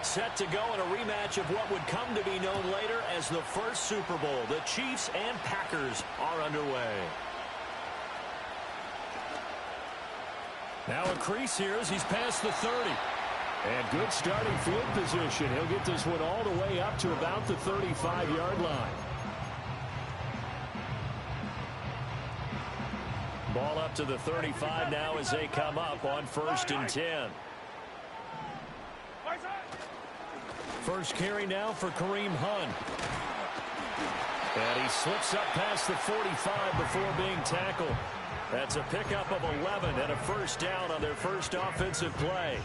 Set to go in a rematch of what would come to be known later as the first Super Bowl. The Chiefs and Packers are underway. Now a crease here as he's past the 30. And good starting field position. He'll get this one all the way up to about the 35-yard line. Ball up to the 35 now as they come up on 1st and 10. First carry now for Kareem Hunt. And he slips up past the 45 before being tackled. That's a pickup of 11 and a first down on their first offensive play.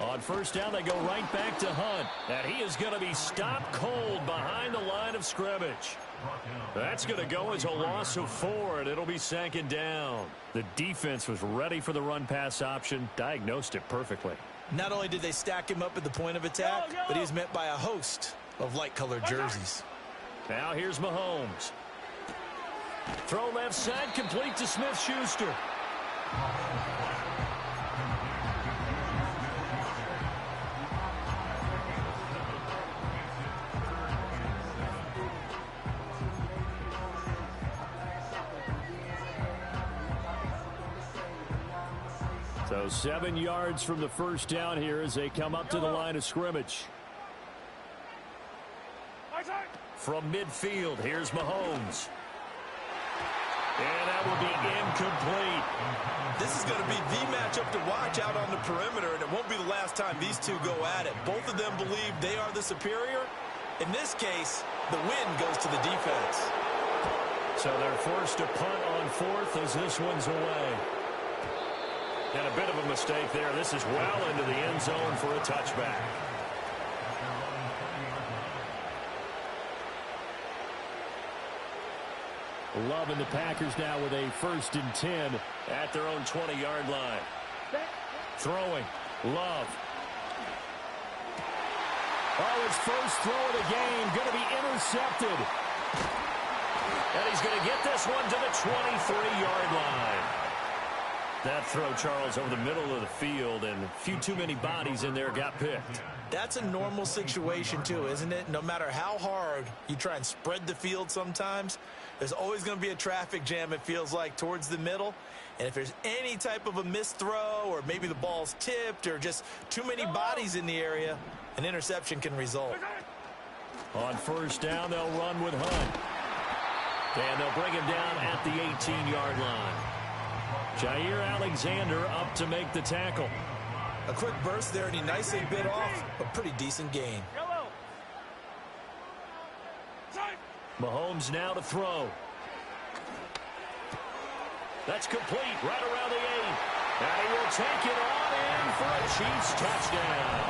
On first down, they go right back to Hunt. And he is going to be stopped cold behind the line of scrimmage. That's going to go as a loss of 4, and it'll be 2nd down. The defense was ready for the run-pass option, diagnosed it perfectly. Not only did they stack him up at the point of attack, but he was met by a host of light-colored jerseys. Now here's Mahomes. Throw left side, complete to Smith-Schuster. So 7 yards from the first down here as they come up to the line of scrimmage. From midfield, here's Mahomes. And that will be incomplete. This is going to be the matchup to watch out on the perimeter, and it won't be the last time these two go at it. Both of them believe they are the superior. In this case, the win goes to the defense. So they're forced to punt on 4th as this one's away. And a bit of a mistake there. This is well into the end zone for a touchback. Love and the Packers now with a 1st and 10 at their own 20-yard line. Throwing. Love. Oh, his first throw of the game going to be intercepted. And he's going to get this one to the 23-yard line. That throw, Charles, over the middle of the field, and a few too many bodies in there got picked. That's a normal situation, too, isn't it? No matter how hard you try and spread the field sometimes, there's always going to be a traffic jam, it feels like, towards the middle. And if there's any type of a missed throw, or maybe the ball's tipped, or just too many bodies in the area, an interception can result. On first down, they'll run with Hunt. And they'll bring him down at the 18-yard line. Jair Alexander up to make the tackle. A quick burst there, and he nicely bit off a pretty decent gain. Mahomes now to throw. That's complete right around the 8. And he will take it on in for a Chiefs touchdown.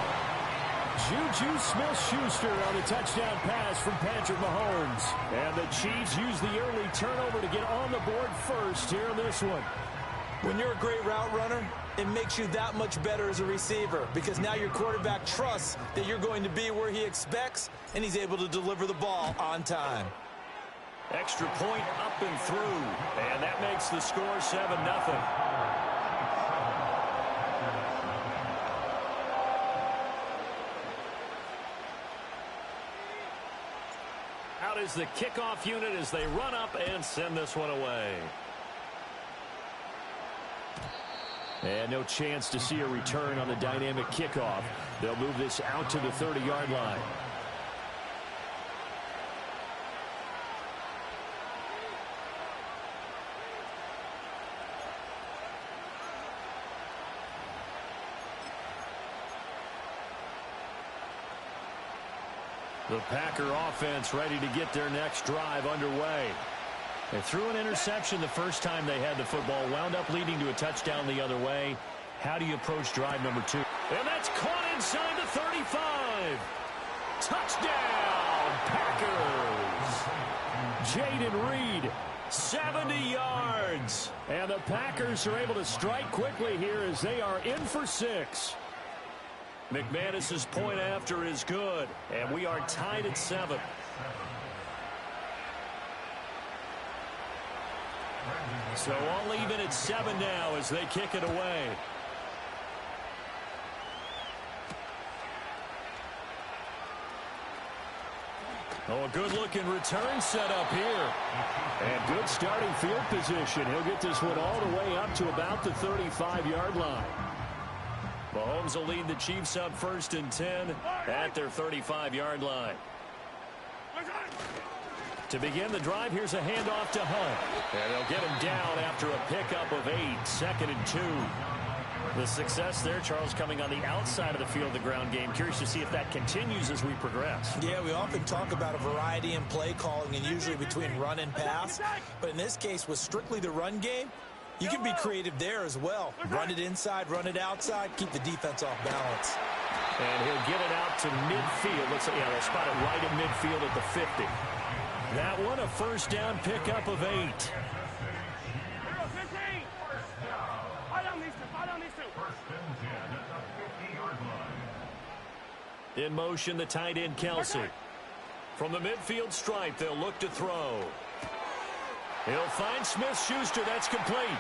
Juju Smith-Schuster on the touchdown pass from Patrick Mahomes. And the Chiefs use the early turnover to get on the board first here in this one. When you're a great route runner, it makes you that much better as a receiver because now your quarterback trusts that you're going to be where he expects, and he's able to deliver the ball on time. Extra point up and through, and that makes the score 7-0. Out is the kickoff unit as they run up and send this one away. And no chance to see a return on the dynamic kickoff. They'll move this out to the 30-yard line. The Packer offense ready to get their next drive underway. They threw an interception the first time they had the football, wound up leading to a touchdown the other way. How do you approach drive number 2? And that's caught inside the 35. Touchdown, Packers. Jaden Reed, 70 yards. And the Packers are able to strike quickly here as they are in for 6. McManus's point after is good, and we are tied at 7. So all even at 7 now as they kick it away. Oh, a good-looking return set up here. And good starting field position. He'll get this one all the way up to about the 35-yard line. Mahomes will lead the Chiefs up 1st and 10 at their 35-yard line. To begin the drive, here's a handoff to Hunt. And they'll get him down after a pickup of 8, 2nd and 2. The success there, Charles, coming on the outside of the field, the ground game. Curious to see if that continues as we progress. Yeah, we often talk about a variety in play calling and usually between run and pass. But in this case, with strictly the run game, you can be creative there as well. Run it inside, run it outside, keep the defense off balance. And he'll get it out to midfield. They'll spot it right at midfield at the 50. That one, a 1st down pickup of 8. In motion, the tight end, Kelsey. From the midfield stripe, they'll look to throw. He'll find Smith-Schuster. That's complete.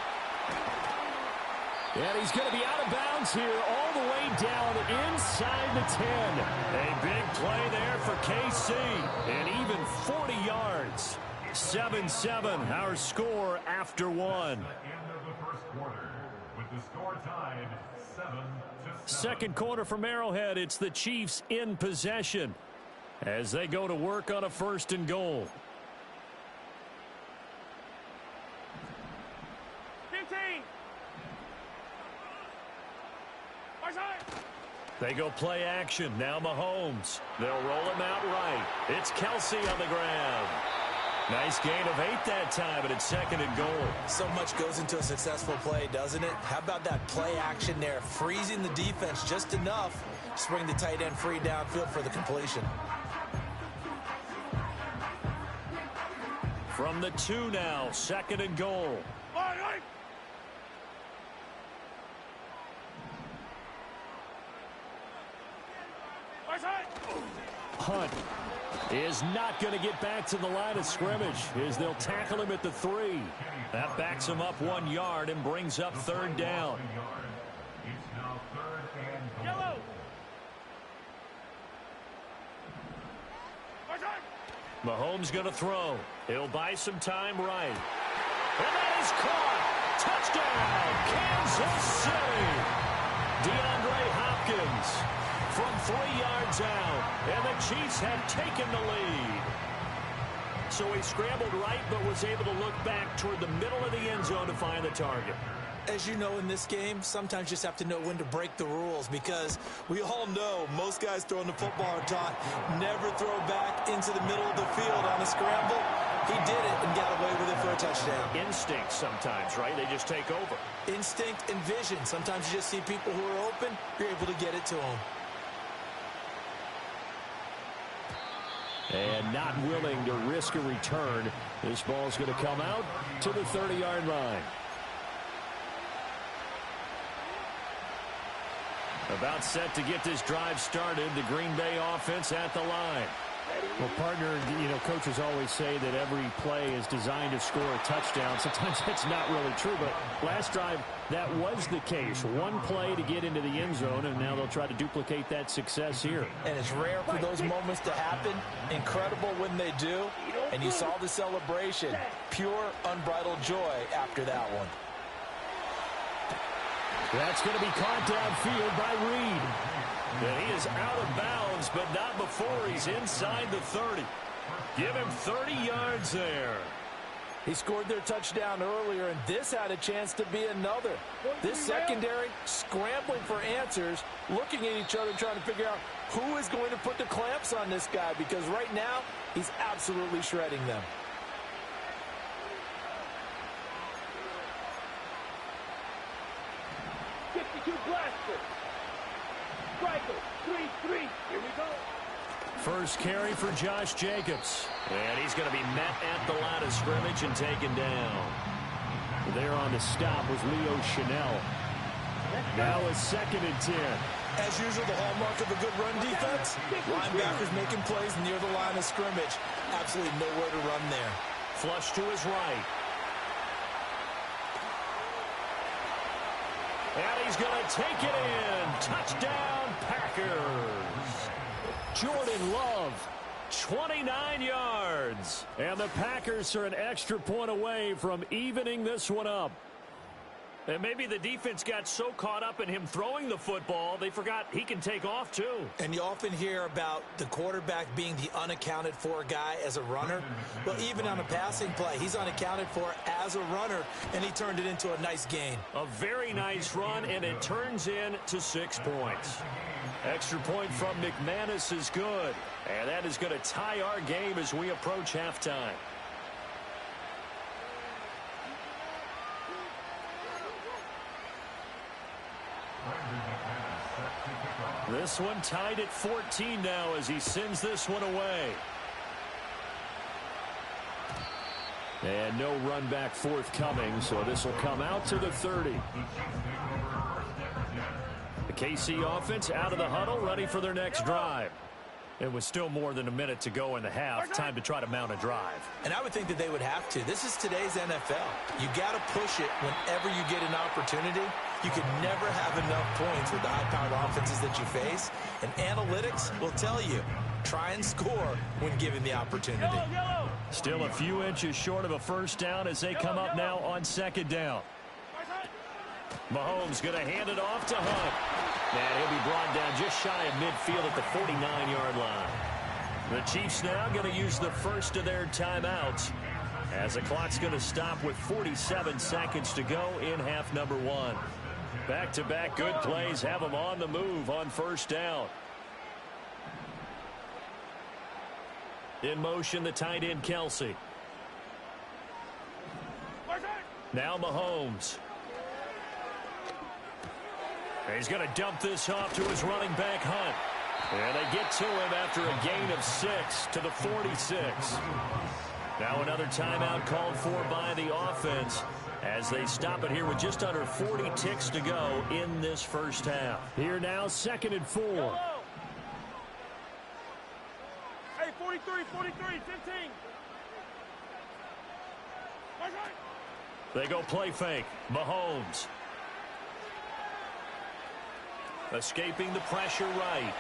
And he's going to be out of bounds here all the way down inside the 10. A big play there for KC. And even 40 yards. 7-7, our score after 1. Second quarter from Arrowhead, it's the Chiefs in possession as they go to work on a 1st and goal. 15. They go play action. Now Mahomes. They'll roll him out right. It's Kelsey on the ground. Nice gain of 8 that time, but it's 2nd and goal. So much goes into a successful play, doesn't it? How about that play action there? Freezing the defense just enough to bring the tight end free downfield for the completion. From the 2 now, 2nd and goal. Hunt is not going to get back to the line of scrimmage as they'll tackle him at the 3. That backs him up 1 yard and brings up 3rd down. Yellow. Mahomes going to throw. He'll buy some time right. And that is caught. Touchdown, Kansas City. DeAndre Hopkins from 3 yards out, and the Chiefs have taken the lead. So he scrambled right, but was able to look back toward the middle of the end zone to find the target. As you know, in this game, sometimes you just have to know when to break the rules, because we all know most guys throwing the football are taught never throw back into the middle of the field on a scramble. He did it and got away with it for a touchdown. Instinct sometimes, right? They just take over. Instinct and vision. Sometimes you just see people who are open, you're able to get it to them. And not willing to risk a return. This ball's going to come out to the 30-yard line. About set to get this drive started. The Green Bay offense at the line. Well, partner, coaches always say that every play is designed to score a touchdown. Sometimes that's not really true, but last drive, that was the case. One play to get into the end zone, and now they'll try to duplicate that success here. And it's rare for those moments to happen. Incredible when they do. And you saw the celebration. Pure, unbridled joy after that one. That's going to be caught downfield by Reed. And he is out of bounds, but not before he's inside the 30. Give him 30 yards there. He scored their touchdown earlier, and this had a chance to be another. This secondary scrambling for answers, looking at each other, trying to figure out who is going to put the clamps on this guy, because right now he's absolutely shredding them. Here we go. First carry for Josh Jacobs. And he's going to be met at the line of scrimmage and taken down. There on the stop was Leo Chanel. Now a 2nd and 10. As usual, the hallmark of a good run defense, linebackers making plays near the line of scrimmage. Absolutely nowhere to run there. Flush to his right. And he's going to take it in. Touchdown, Packers. Jordan Love, 29 yards. And the Packers are an extra point away from evening this one up. And maybe the defense got so caught up in him throwing the football, they forgot he can take off too. And you often hear about the quarterback being the unaccounted for guy as a runner. Well, even on a passing play, he's unaccounted for as a runner, and he turned it into a nice gain. A very nice run, and it turns into 6 points. Extra point from McManus is good. And that is going to tie our game as we approach halftime. This one tied at 14 now as he sends this one away. And no run back forthcoming, so this will come out to the 30. The KC offense out of the huddle, ready for their next drive. It was still more than a minute to go in the half. Time to try to mount a drive. And I would think that they would have to. This is today's NFL. You got to push it whenever you get an opportunity. You can never have enough points with the high-powered offenses that you face. And analytics will tell you, try and score when given the opportunity. Still a few inches short of a first down as they come up now on second down. Mahomes going to hand it off to Hunt. And he'll be brought down just shy of midfield at the 49-yard line. The Chiefs now going to use the first of their timeouts as the clock's going to stop with 47 seconds to go in half number one. Back-to-back good plays have them on the move on first down. In motion, the tight end, Kelsey. Now Mahomes. He's going to dump this off to his running back, Hunt. And they get to him after a gain of 6 to the 46. Now another timeout called for by the offense as they stop it here with just under 40 ticks to go in this first half. Here now, 2nd and 4. Hey, 43, 15. They go play fake. Mahomes. Escaping the pressure right.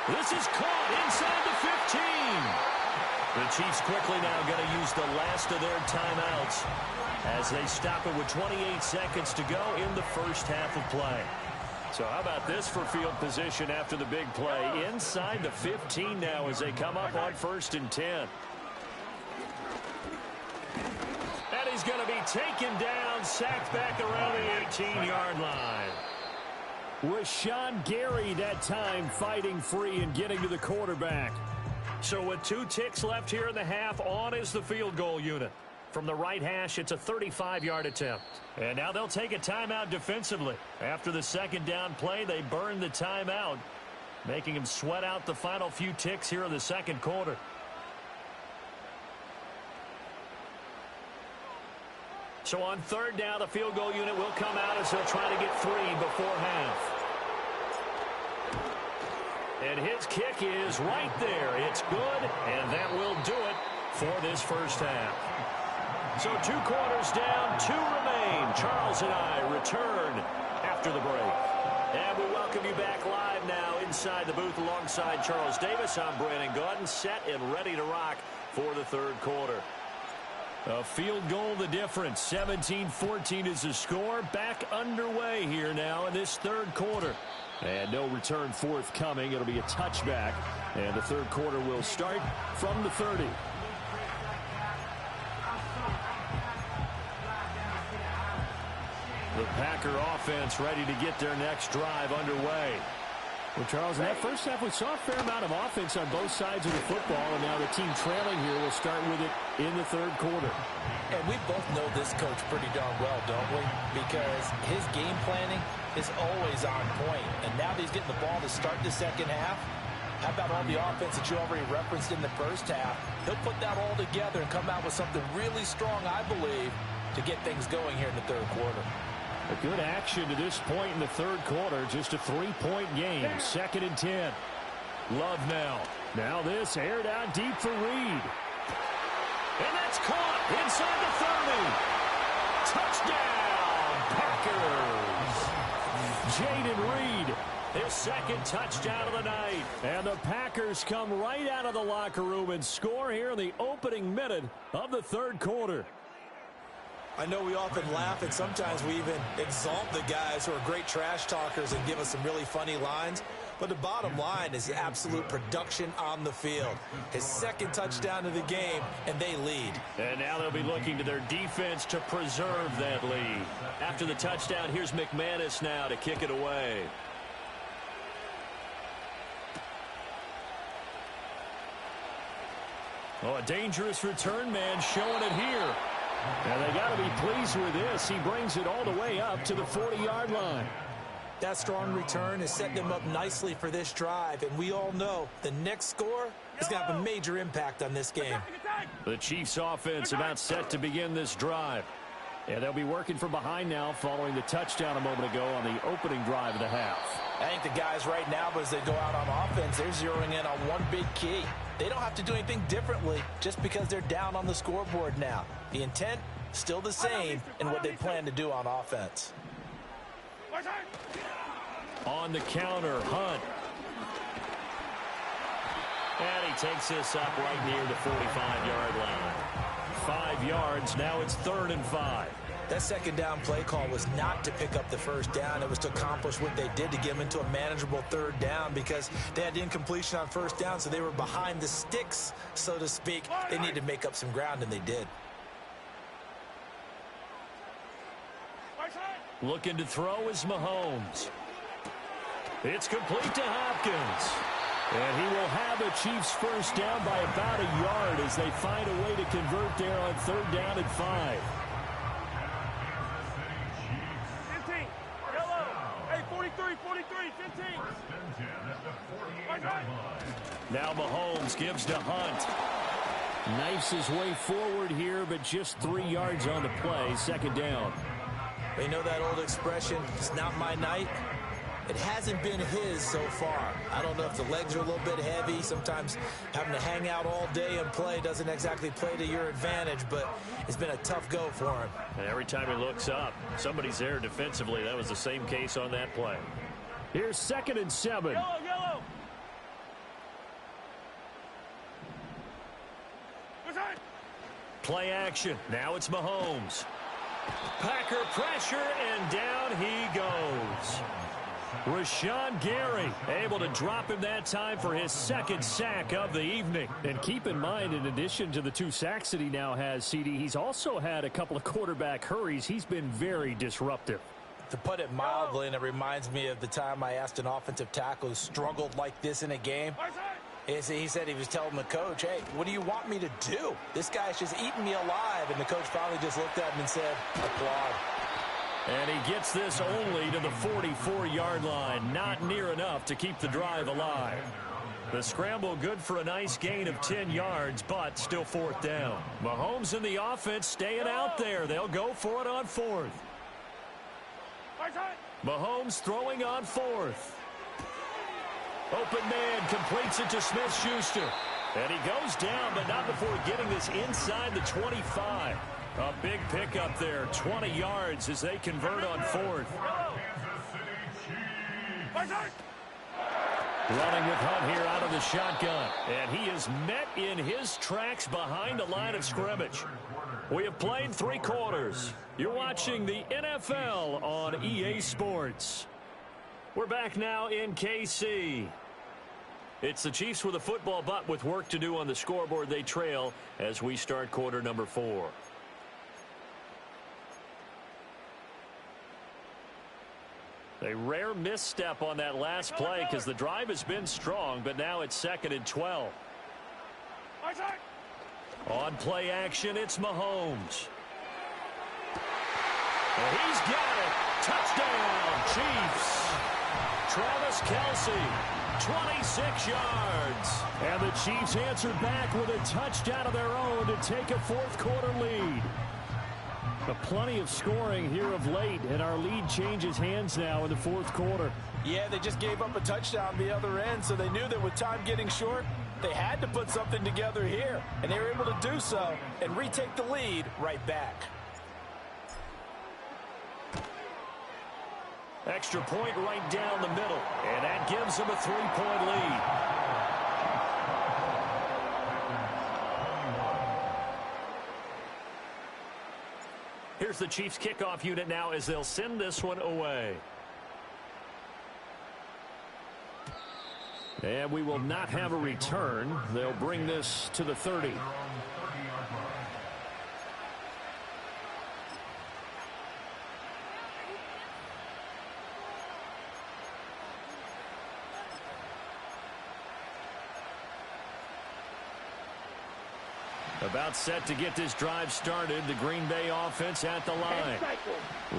This is caught inside the 15. The Chiefs quickly now going to use the last of their timeouts as they stop it with 28 seconds to go in the first half of play. So how about this for field position after the big play? Inside the 15 now as they come up on 1st and 10. And he's going to be taken down, sacked back around the 18-yard line. Rashawn Gary that time fighting free and getting to the quarterback. So with 2 ticks left here in the half, on is the field goal unit. From the right hash, it's a 35-yard attempt. And now they'll take a timeout defensively. After the second down play, they burn the timeout, making them sweat out the final few ticks here in the second quarter. So on 3rd down, the field goal unit will come out as they'll try to get 3 before half. And his kick is right there. It's good, and that will do it for this first half. So 2 quarters down, 2 remain. Charles and I return after the break. And we welcome you back live now inside the booth alongside Charles Davis. I'm Brandon Gaudin, set and ready to rock for the 3rd quarter. A field goal the difference. 17-14 is the score. Back underway here now in this 3rd quarter. And no return forthcoming. It'll be a touchback. And the 3rd quarter will start from the 30. The Packer offense ready to get their next drive underway. Well, Charles, in that first half, we saw a fair amount of offense on both sides of the football, and now the team trailing here will start with it in the 3rd quarter. And we both know this coach pretty darn well, don't we? Because his game planning is always on point. And now that he's getting the ball to start the second half, how about all the offense that you already referenced in the first half? He'll put that all together and come out with something really strong, I believe, to get things going here in the 3rd quarter. A good action to this point in the 3rd quarter. Just a 3-point game. 2nd and 10. Love now. Now this aired out deep for Reed. And that's caught inside the 30. Touchdown, Packers. Jaden Reed, his second touchdown of the night. And the Packers come right out of the locker room and score here in the opening minute of the third quarter. I know we often laugh, and sometimes we even exalt the guys who are great trash talkers and give us some really funny lines. But the bottom line is absolute production on the field. His second touchdown of the game, and they lead. And now they'll be looking to their defense to preserve that lead. After the touchdown, here's McManus now to kick it away. Oh, a dangerous return man showing it here. And they got to be pleased with this. He brings it all the way up to the 40-yard line. That strong return has set them up nicely for this drive, and we all know the next score is going to have a major impact on this game. The Chiefs offense about set to begin this drive. And they'll be working from behind now following the touchdown a moment ago on the opening drive of the half. I think the guys right now, as they go out on offense, they're zeroing in on one big key. They don't have to do anything differently just because they're down on the scoreboard now. The intent, still the same in what they plan to do on offense. On the counter, Hunt. And he takes this up right near the 45-yard line. 5 yards, now it's 3rd and 5. That second down play call was not to pick up the first down. It was to accomplish what they did to get them into a manageable 3rd down because they had incompletion on first down, so they were behind the sticks, so to speak. They needed to make up some ground, and they did. Looking to throw is Mahomes. It's complete to Hopkins. And he will have the Chiefs first down by about a yard as they find a way to convert there on 3rd down and 5. 15. Yellow. Hey, 43, 15. Now Mahomes gives to Hunt. Knifes his way forward here, but just 3 yards on the play. 2nd down. You know that old expression, it's not my night? It hasn't been his so far. I don't know if the legs are a little bit heavy. Sometimes having to hang out all day and play doesn't exactly play to your advantage, but it's been a tough go for him. And every time he looks up, somebody's there defensively. That was the same case on that play. Here's 2nd and 7. Yellow. Play action. Now it's Mahomes. Packer pressure, and down he goes. Rashawn Gary able to drop him that time for his 2nd sack of the evening. And keep in mind, in addition to the 2 sacks that he now has, CD, he's also had a couple of quarterback hurries. He's been very disruptive. To put it mildly, and it reminds me of the time I asked an offensive tackle who struggled like this in a game. He said he was telling the coach, hey, what do you want me to do? This guy's just eating me alive. And the coach finally just looked at him and said, applaud. And he gets this only to the 44-yard line. Not near enough to keep the drive alive. The scramble good for a nice gain of 10 yards, but still 4th down. Mahomes and the offense staying out there. They'll go for it on 4th. Mahomes throwing on 4th. Open man completes it to Smith-Schuster. And he goes down, but not before getting this inside the 25. A big pickup there, 20 yards as they convert on 4th. Running with Hunt here out of the shotgun. And he is met in his tracks behind the line of scrimmage. We have played 3 quarters. You're watching the NFL on EA Sports. We're back now in KC. It's the Chiefs with a football, but with work to do on the scoreboard. They trail as we start quarter number 4. A rare misstep on that last play because the drive has been strong, but now it's 2nd and 12. On play action, it's Mahomes. And he's got it. Touchdown, Chiefs. Travis Kelce, 26 yards. And the Chiefs answered back with a touchdown of their own to take a 4th quarter lead. But plenty of scoring here of late, and our lead changes hands now in the 4th quarter. Yeah, they just gave up a touchdown the other end, so they knew that with time getting short, they had to put something together here, and they were able to do so and retake the lead right back. Extra point right down the middle, and that gives them a 3-point lead. Here's the Chiefs kickoff unit now as they'll send this one away. And we will not have a return. They'll bring this to the 30. About set to get this drive started. The Green Bay offense at the line.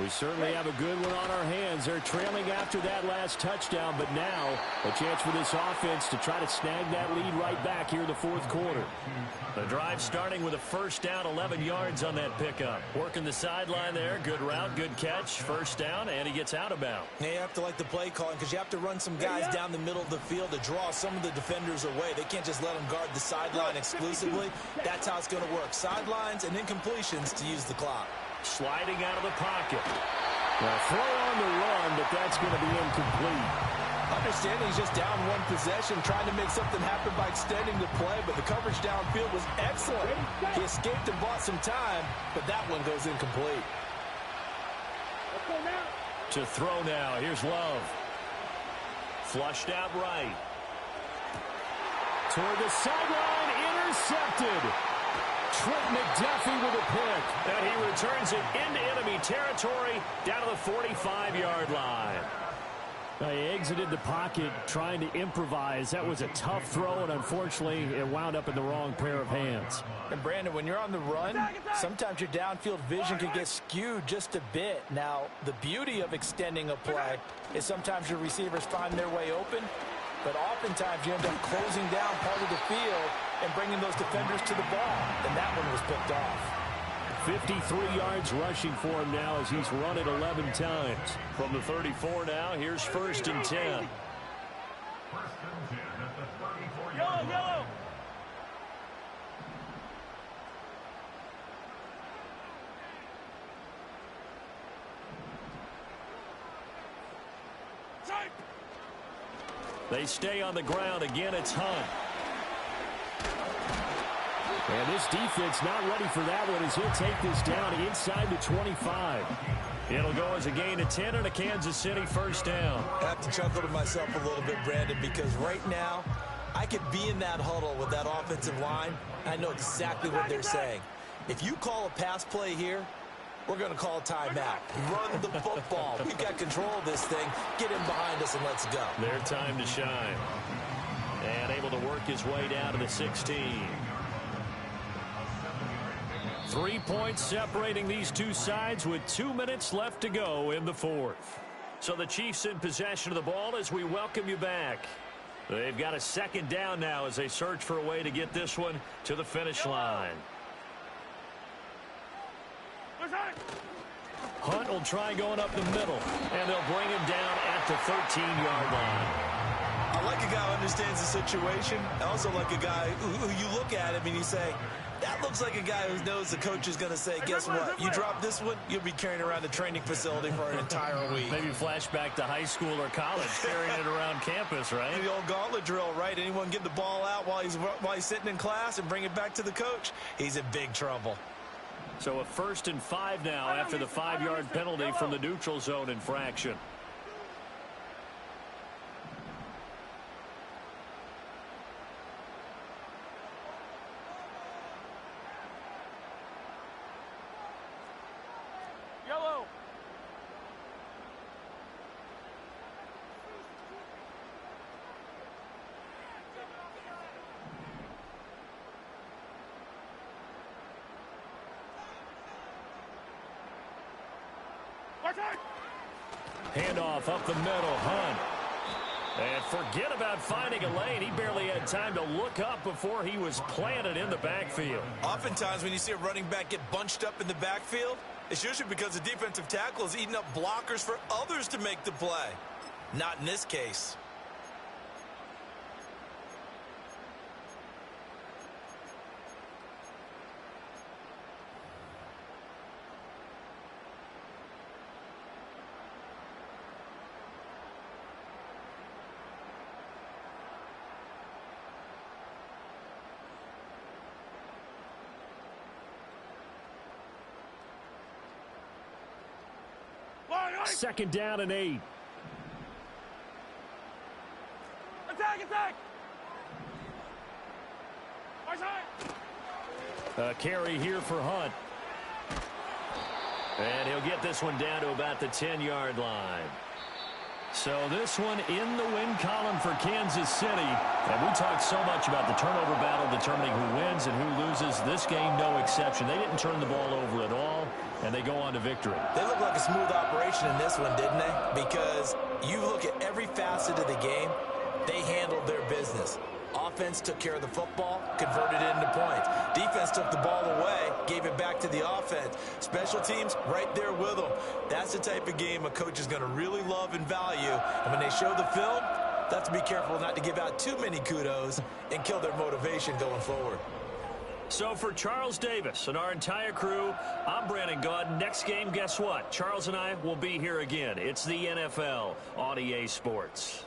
We certainly have a good one on our hands. They're trailing after that last touchdown, but now a chance for this offense to try to snag that lead right back here in the fourth quarter. The drive starting with a first down, 11 yards on that pickup. Working the sideline there. Good route, good catch. First down, and he gets out of bounds. Now you have to like the play calling because you have to run some guys down the middle of the field to draw some of the defenders away. They can't just let them guard the sideline exclusively. That's how it's going to work. Sidelines and incompletions to use the clock. Sliding out of the pocket. Now throw on the run, but that's going to be incomplete. Understanding he's just down one possession, trying to make something happen by extending the play, but the coverage downfield was excellent. He escaped and bought some time, but that one goes incomplete. To throw now. Here's Love. Flushed out right. Toward the sideline, intercepted. Trent McDuffie with a pick. And he returns it into enemy territory down to the 45-yard line. He exited the pocket trying to improvise. That was a tough throw, and unfortunately, it wound up in the wrong pair of hands. And, Brandon, when you're on the run, sometimes your downfield vision can get skewed just a bit. Now, the beauty of extending a play is sometimes your receivers find their way open, but oftentimes you end up closing down part of the field and bringing those defenders to the ball, and that one was picked off. 53 yards rushing for him now as he's run it 11 times. From the 34 now, here's 1st and 10. Yellow, yellow. They stay on the ground. Again, it's Hunt. And this defense not ready for that one as he'll take this down inside the 25. It'll go as a gain of 10 and a Kansas City first down. I have to chuckle to myself a little bit, Brandon, because right now I could be in that huddle with that offensive line. I know exactly what they're saying. If you call a pass play here, we're going to call a timeout. Run the football. We've got control of this thing. Get him behind us and let's go. Their time to shine. And able to work his way down to the 16. 3 points separating these two sides with 2 minutes left to go in the fourth. So the Chiefs in possession of the ball as we welcome you back. They've got a second down now as they search for a way to get this one to the finish line. Hunt will try going up the middle, and they'll bring him down at the 13-yard line. I like a guy who understands the situation. I also like a guy who you look at him and you say, that looks like a guy who knows the coach is going to say, guess what? You drop this one, you'll be carrying around the training facility for an entire week. Maybe flashback to high school or college, carrying it around campus, right? The old gauntlet drill, right? Anyone get the ball out while he's sitting in class and bring it back to the coach? He's in big trouble. So a 1st and 5 now after the 5-yard penalty from the neutral zone infraction. Yellow. Handoff up the middle, Hunt. And forget about finding a lane. He barely had time to look up before he was planted in the backfield. Oftentimes when you see a running back get bunched up in the backfield, it's usually because the defensive tackle is eating up blockers for others to make the play. Not in this case. 2nd down and 8. Attack, attack. A carry here for Hunt. And he'll get this one down to about the 10-yard line. So this one in the win column for Kansas City. And we talked so much about the turnover battle determining who wins and who loses. This game, no exception. They didn't turn the ball over at all, and they go on to victory. They look like a smooth operation in this one, didn't they? Because you look at every facet of the game, they handled their business. Offense took care of the football, converted it into points. Defense took the ball away, gave it back to the offense. Special teams, right there with them. That's the type of game a coach is going to really love and value. And when they show the film, they have to be careful not to give out too many kudos and kill their motivation going forward. So for Charles Davis and our entire crew, I'm Brandon Gaudin. Next game, guess what? Charles and I will be here again. It's the NFL on EA Sports.